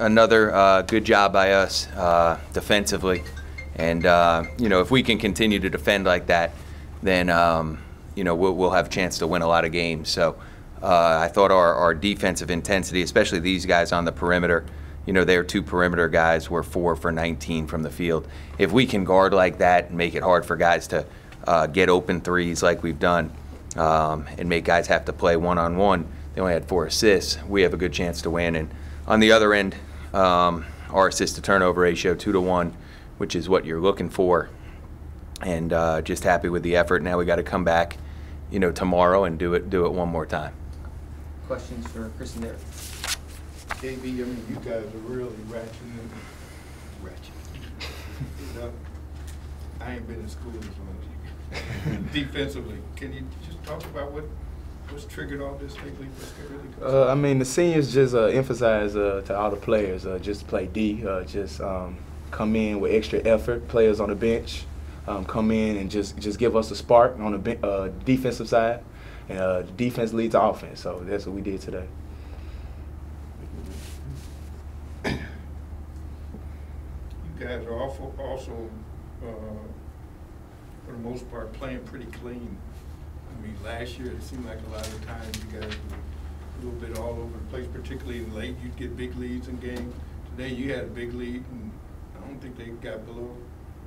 another good job by us defensively. And, if we can continue to defend like that, then, we'll have a chance to win a lot of games. So I thought our defensive intensity, especially these guys on the perimeter, their 2 perimeter guys were 4 for 19 from the field. If we can guard like that and make it hard for guys to get open threes like we've done and make guys have to play one-on-one, they only had 4 assists, we have a good chance to win. And on the other end, our assist-to-turnover ratio 2-to-1, which is what you're looking for. And just happy with the effort. Now we got to come back, tomorrow and do it one more time. Questions for Chris and Derek? KB, I mean, you guys are really ratchet. I ain't been in school as long as you. Defensively, can you just talk about what's triggered all this lately? I mean, the seniors just emphasize to all the players just play D, come in with extra effort. Players on the bench come in and just give us a spark on the defensive side, and defense leads to offense. So that's what we did today. You guys are also for the most part, playing pretty clean. I mean, last year it seemed like a lot of times you guys were a little bit all over the place, particularly late. You'd get big leads in games. Today you had a big lead, and I don't think they got below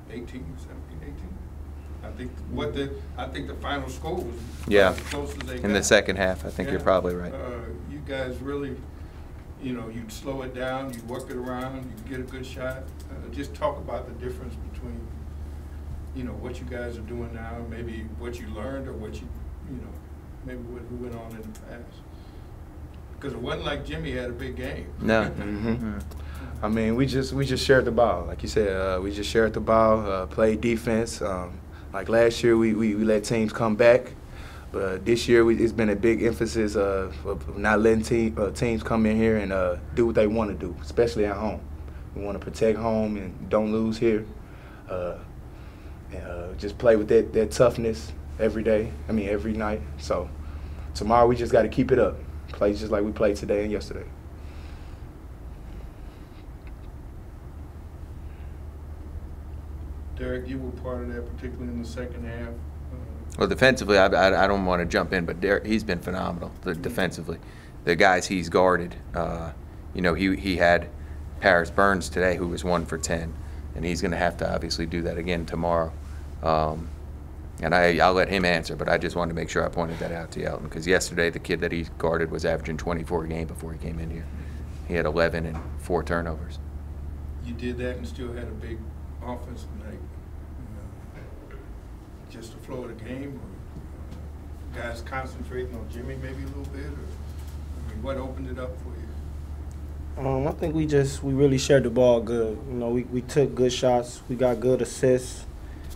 18, 17, 18. I think the final score was as close as they got. In the second half, I think you're probably right. You guys really, you'd slow it down, you'd work it around, you'd get a good shot. Just talk about the difference between, what you guys are doing now, maybe what you learned or what maybe what went on in the past. Because it wasn't like Jimmy had a big game. No. I mean, we just shared the ball. Like you said, we just shared the ball, played defense. Like last year, we let teams come back. But this year, it's been a big emphasis of not letting teams come in here and do what they want to do, especially at home. We want to protect home and don't lose here. Just play with that toughness every night. So tomorrow, we just got to keep it up. Play just like we played today and yesterday. Derek, you were part of that, particularly in the second half. Well, defensively, I don't want to jump in, but Derek, he's been phenomenal defensively. The guys he's guarded, he had Paris Burns today, who was 1 for 10, and he's going to have to obviously do that again tomorrow. And I'll let him answer, but I just wanted to make sure I pointed that out to you, Elton, because yesterday the kid that he guarded was averaging 24 a game before he came in here. He had 11 and 4 turnovers. You did that and still had a big offensive night. Just the flow of the game, or guys concentrating on Jimmy maybe a little bit, or what opened it up for you? I think we really shared the ball good. We took good shots. We got good assists.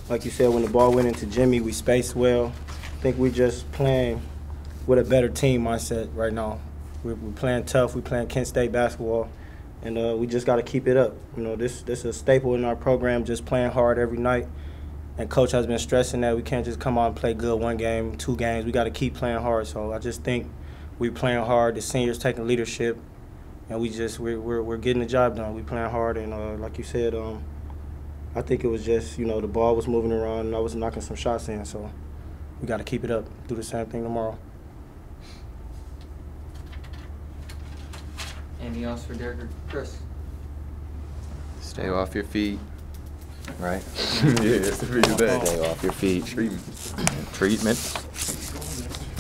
Like you said, when the ball went into Jimmy, we spaced well. I think we just playing with a better team mindset right now. We're playing tough. We're playing Kent State basketball, and we just got to keep it up. This is a staple in our program, just playing hard every night. And Coach has been stressing that we can't just come out and play good 1 game, 2 games. We got to keep playing hard. So I just think we're playing hard. The seniors taking leadership, and we're getting the job done. We playing hard, and like you said, I think it was just the ball was moving around, and I was knocking some shots in. So we got to keep it up. Do the same thing tomorrow. Anything else for Derek or Chris? Stay off your feet. Right? Yeah, that's the biggest thing. Stay off your feet. Treatment.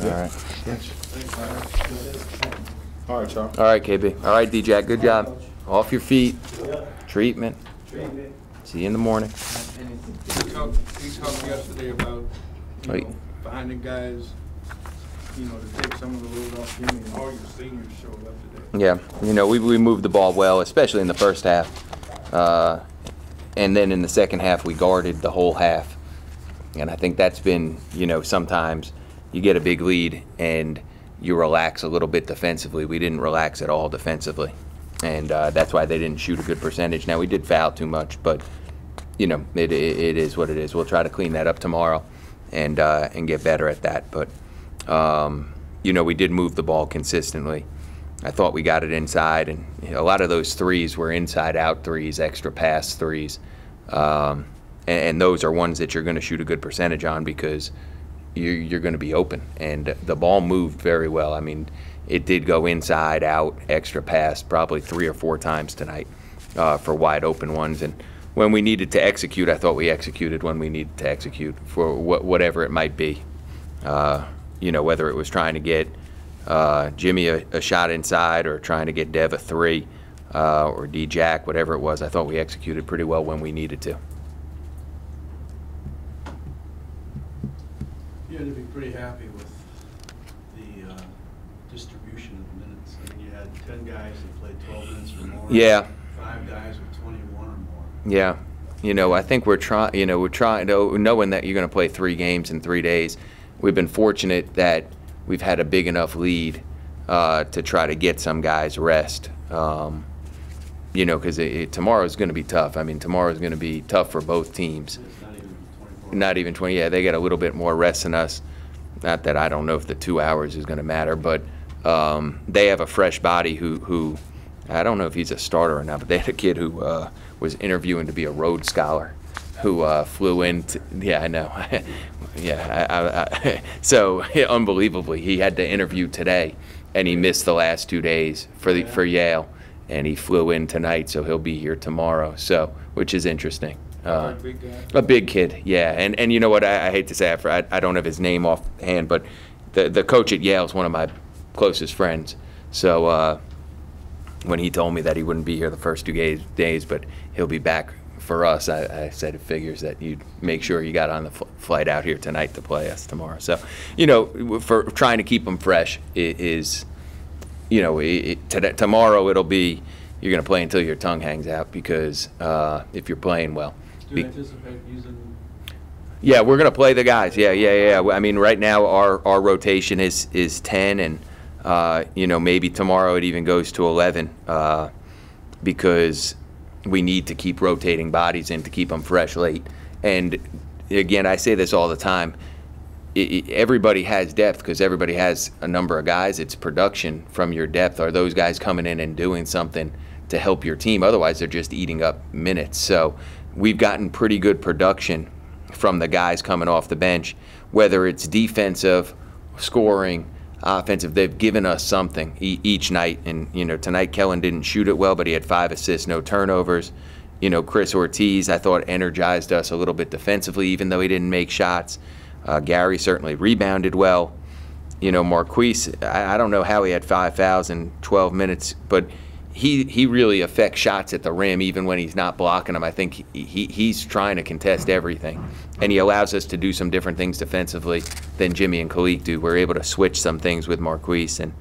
All right. All right, y'all. All right, KB. All right, D-Jack. Good job. Off your feet. Treatment. See you in the morning. He talked yesterday about finding guys, to take some of the load off Jimmy, and all your seniors showed up today. Yeah, we moved the ball well, especially in the first half. And then in the second half, we guarded the whole half. And I think that's been, sometimes you get a big lead and you relax a little bit defensively. We didn't relax at all defensively. And that's why they didn't shoot a good percentage. Now, we did foul too much, but, it is what it is. We'll try to clean that up tomorrow and get better at that. But, we did move the ball consistently. I thought we got it inside, and a lot of those threes were inside-out threes, extra pass threes. And those are ones that you're going to shoot a good percentage on because you're going to be open. And the ball moved very well. I mean, it did go inside, out, extra pass probably 3 or 4 times tonight for wide open ones. And when we needed to execute, I thought we executed when we needed to execute for whatever it might be. You know, whether it was trying to get Jimmy a shot inside or trying to get Dev a 3 or D-Jack, whatever it was, I thought we executed pretty well when we needed to. You had to be pretty happy with the distribution of minutes. I mean, you had 10 guys that played 12 minutes or more. Yeah. 5 guys with 21 or more. Yeah. You know, I think we're trying to, knowing that you're going to play 3 games in 3 days, we've been fortunate that we've had a big enough lead to try to get some guys rest. You know, because tomorrow is going to be tough. I mean, tomorrow is going to be tough for both teams. It's not even 24. Not even 20. Yeah, they get a little bit more rest than us. Not that I don't know if the 2 hours is going to matter, but they have a fresh body who I don't know if he's a starter or not, but they had a kid who was interviewing to be a Rhodes Scholar who flew in. Yeah, I know. Yeah, so unbelievably, he had to interview today, and he missed the last 2 days for Yale, and he flew in tonight, so he'll be here tomorrow. So, which is interesting. Big guy. A big kid, yeah. And you know what? I hate to say it, I don't have his name offhand, but the coach at Yale is one of my closest friends. So when he told me that he wouldn't be here the first 2 days, but he'll be back for us, I said it figures that you'd make sure you got on the flight out here tonight to play us tomorrow. So, you know, for trying to keep them fresh is, you know, tomorrow it'll be you're going to play until your tongue hangs out because if you're playing well. Do you anticipate using? Yeah, we're going to play the guys. Yeah. I mean, right now our rotation is 10, and you know, maybe tomorrow it even goes to 11 because we need to keep rotating bodies in to keep them fresh late. And again, I say this all the time. Everybody has depth because everybody has a number of guys. It's production from your depth. Are those guys coming in and doing something to help your team? Otherwise, they're just eating up minutes. So we've gotten pretty good production from the guys coming off the bench, whether it's defensive, scoring, offensive. They've given us something each night. And, you know, tonight Kellen didn't shoot it well, but he had 5 assists, no turnovers. You know, Chris Ortiz, I thought, energized us a little bit defensively, even though he didn't make shots. Gary certainly rebounded well. You know, Marquise, I don't know how he had 5 fouls in 12 minutes, but he really affects shots at the rim even when he's not blocking them. I think he's trying to contest everything, and he allows us to do some different things defensively than Jimmy and Khalid do. We're able to switch some things with Marquise, and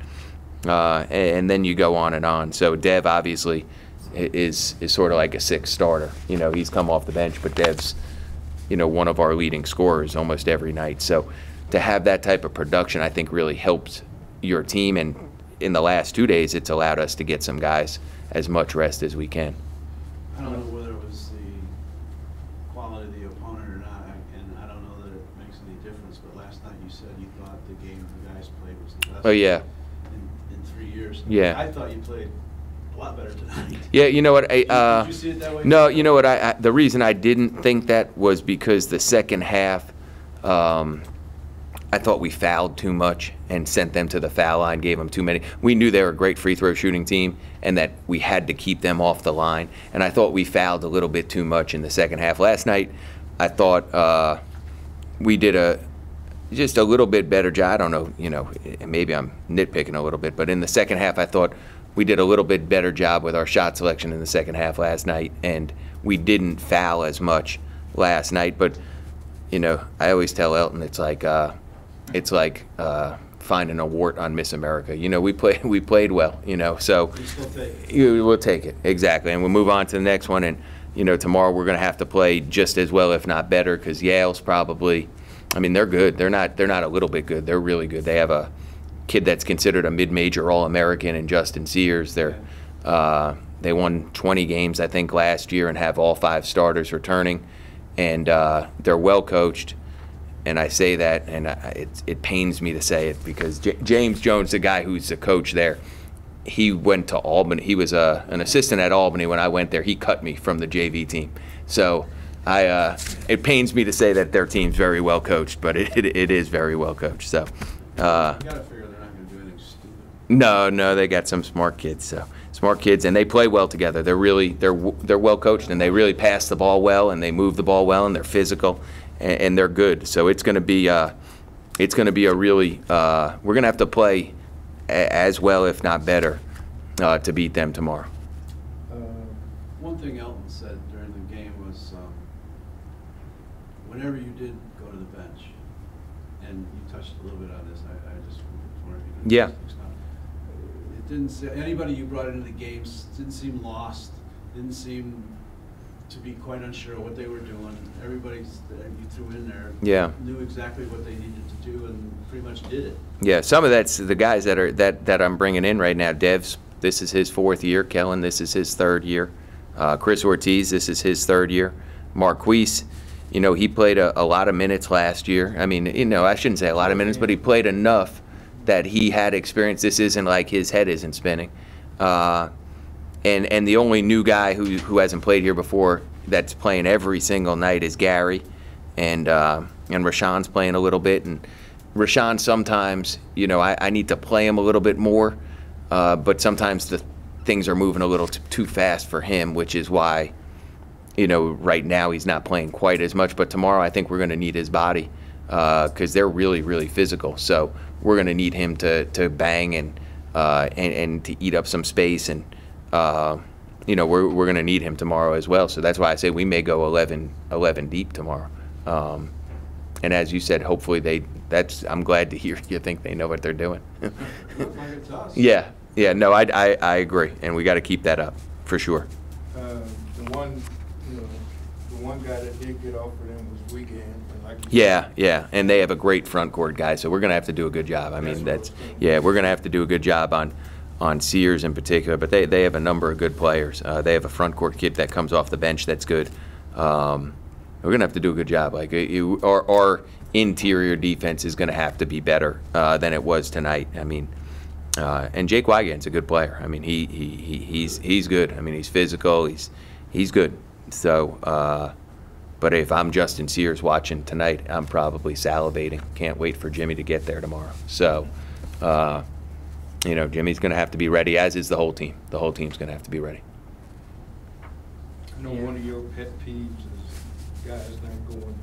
then you go on and on. So Dev obviously is sort of like a 6th starter. You know, he's come off the bench, but Dev's, you know, one of our leading scorers almost every night. So to have that type of production, I think, really helps your team. And in the last 2 days, it's allowed us to get some guys as much rest as we can. I don't know whether it was the quality of the opponent or not, and I don't know that it makes any difference, but last night you said you thought the game the guys played was the best Oh, yeah. in 3 years. Yeah. I thought you played a lot better tonight. Yeah, you know what? Did you see it that way? No, you know what? The reason I didn't think that was because the second half, I thought we fouled too much and sent them to the foul line, gave them too many. We knew they were a great free throw shooting team and that we had to keep them off the line. And I thought we fouled a little bit too much in the second half. Last night, I thought we did just a little bit better job. I don't know, you know, maybe I'm nitpicking a little bit, but in the second half, I thought we did a little bit better job with our shot selection in the second half last night, and we didn't foul as much last night. But, you know, I always tell Elton it's like finding a wart on Miss America. You know, we played well, you know, so we'll take it. Exactly. And we'll move on to the next one. And, you know, tomorrow we're going to have to play just as well, if not better, because Yale's probably, I mean, they're good. They're not a little bit good. They're really good. They have a kid that's considered a mid-major All-American in Justin Sears. They won 20 games, I think, last year and have all 5 starters returning. And they're well coached. And I say that, and it pains me to say it because James Jones, the guy who's the coach there, he went to Albany. He was an assistant at Albany when I went there. He cut me from the JV team. So it pains me to say that their team's very well coached, but it is very well coached. So You gotta figure they're not gonna do anything stupid. no, they got some smart kids. So smart kids, and they play well together. They're well coached, and they really pass the ball well, and they move the ball well, and they're physical, and they're good. So it's going to be a really we're going to have to play as well, if not better, to beat them tomorrow. One thing Elton said during the game was, whenever you did go to the bench, and you touched a little bit on this, I just wondered if you could Yeah. expound. It didn't say, anybody you brought into the games didn't seem lost, didn't seem to be quite unsure of what they were doing. Everybody that you threw in there knew exactly what they needed to do and pretty much did it. Yeah, some of that's the guys that I'm bringing in right now. Dev's, this is his 4th year. Kellen, this is his 3rd year. Chris Ortiz, this is his 3rd year. Marquise, he played a lot of minutes last year. I mean, I shouldn't say a lot of minutes, but he played enough that he had experience. This isn't like his head isn't spinning. And the only new guy who hasn't played here before that's playing every single night is Gary, and Rashawn's playing a little bit. And Rashawn sometimes, I need to play him a little bit more, but sometimes the things are moving a little too fast for him, which is why, right now he's not playing quite as much. But tomorrow I think we're going to need his body because they're really, really physical. So we're going to need him to bang and to eat up some space, and we're going to need him tomorrow as well. So that's why I say we may go 11 deep tomorrow. And as you said, hopefully I'm glad to hear you think they know what they're doing. Looked like it to us. Yeah, no, I agree, and we got to keep that up for sure. The one guy that did get off for them was Weekend. And like you said, Yeah, and they have a great front court guy, so we're going to have to do a good job. I mean, we're going to have to do a good job on Sears in particular, but they have a number of good players. They have a front court kid that comes off the bench that's good. We're going to have to do a good job. Like our interior defense is going to have to be better than it was tonight. I mean, and Jake Wygant's a good player. I mean, he's good. I mean, he's physical. He's good. So, but if I'm Justin Sears watching tonight, I'm probably salivating. Can't wait for Jimmy to get there tomorrow. So, Jimmy's going to have to be ready, as is the whole team. The whole team's going to have to be ready. I know one of your pet peeves is guys not going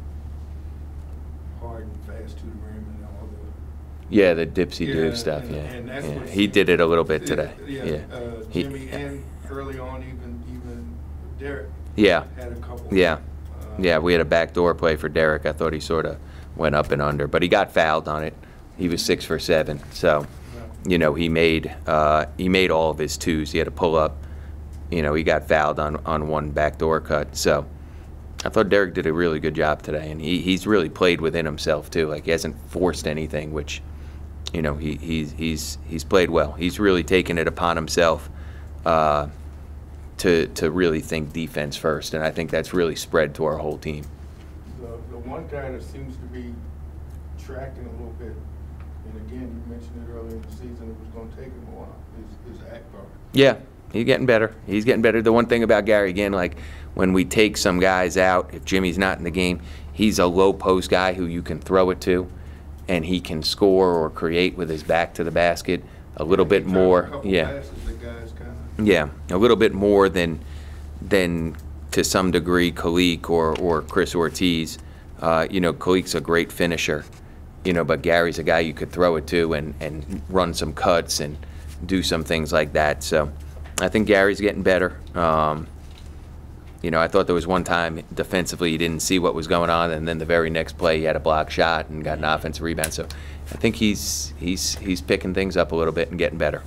hard and fast to the rim and all the. Yeah, the dipsy-do stuff. And that's what he did it a little bit today. Jimmy and early on even Derek. Yeah. Had a couple. Yeah. We had a backdoor play for Derek. I thought he sort of went up and under, but he got fouled on it. He was 6 for 7, so he made all of his twos. He had a pull up. He got fouled on one backdoor cut. So I thought Derek did a really good job today, and he's really played within himself too. Like, he hasn't forced anything, which he's played well. He's really taken it upon himself to really think defense first, and I think that's really spread to our whole team. The one guy that seems to be tracking a little bit, and again, you mentioned it earlier in the season, it was going to take him a while, is Akbar. Yeah, he's getting better. He's getting better. The one thing about Gary, again, like when we take some guys out, if Jimmy's not in the game, he's a low post guy who you can throw it to, and he can score or create with his back to the basket a little bit more. Yeah, a little bit more than to some degree Kalik or Chris Ortiz. Kalik's a great finisher, but Gary's a guy you could throw it to and run some cuts and do some things like that. So I think Gary's getting better. I thought there was one time defensively he didn't see what was going on, and then the very next play he had a block shot and got an offensive rebound. So I think he's picking things up a little bit and getting better.